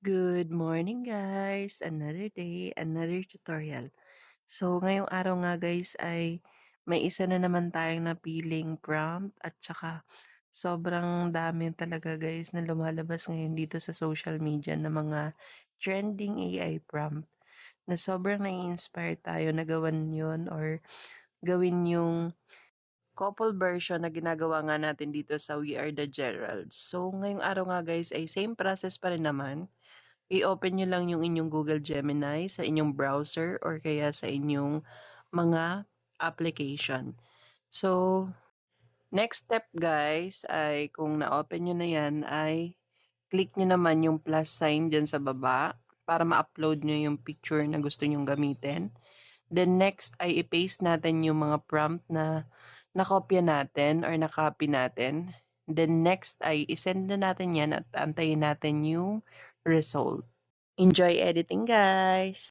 Good morning guys! Another day, another tutorial. So ngayong araw nga guys ay may isa na naman tayong napiling prompt at saka sobrang dami talaga guys na lumalabas ngayon dito sa social media na mga trending AI prompt na sobrang nai-inspire tayo na gawan yun or gawin yung couple version na ginagawa nga natin dito sa We Are the Geralds. So ngayong araw nga guys ay same process pa rin naman. I-open niyo lang yung inyong Google Gemini sa inyong browser or kaya sa inyong mga application. So, next step guys ay kung na-open niyo na yan ay click niyo naman yung plus sign dyan sa baba para ma-upload niyo yung picture na gusto nyong gamitin. Then next ay i-paste natin yung mga prompt na nakopya natin or na-copy natin. Then next ay isend na natin yan at antayin natin yung result. Enjoy editing, guys!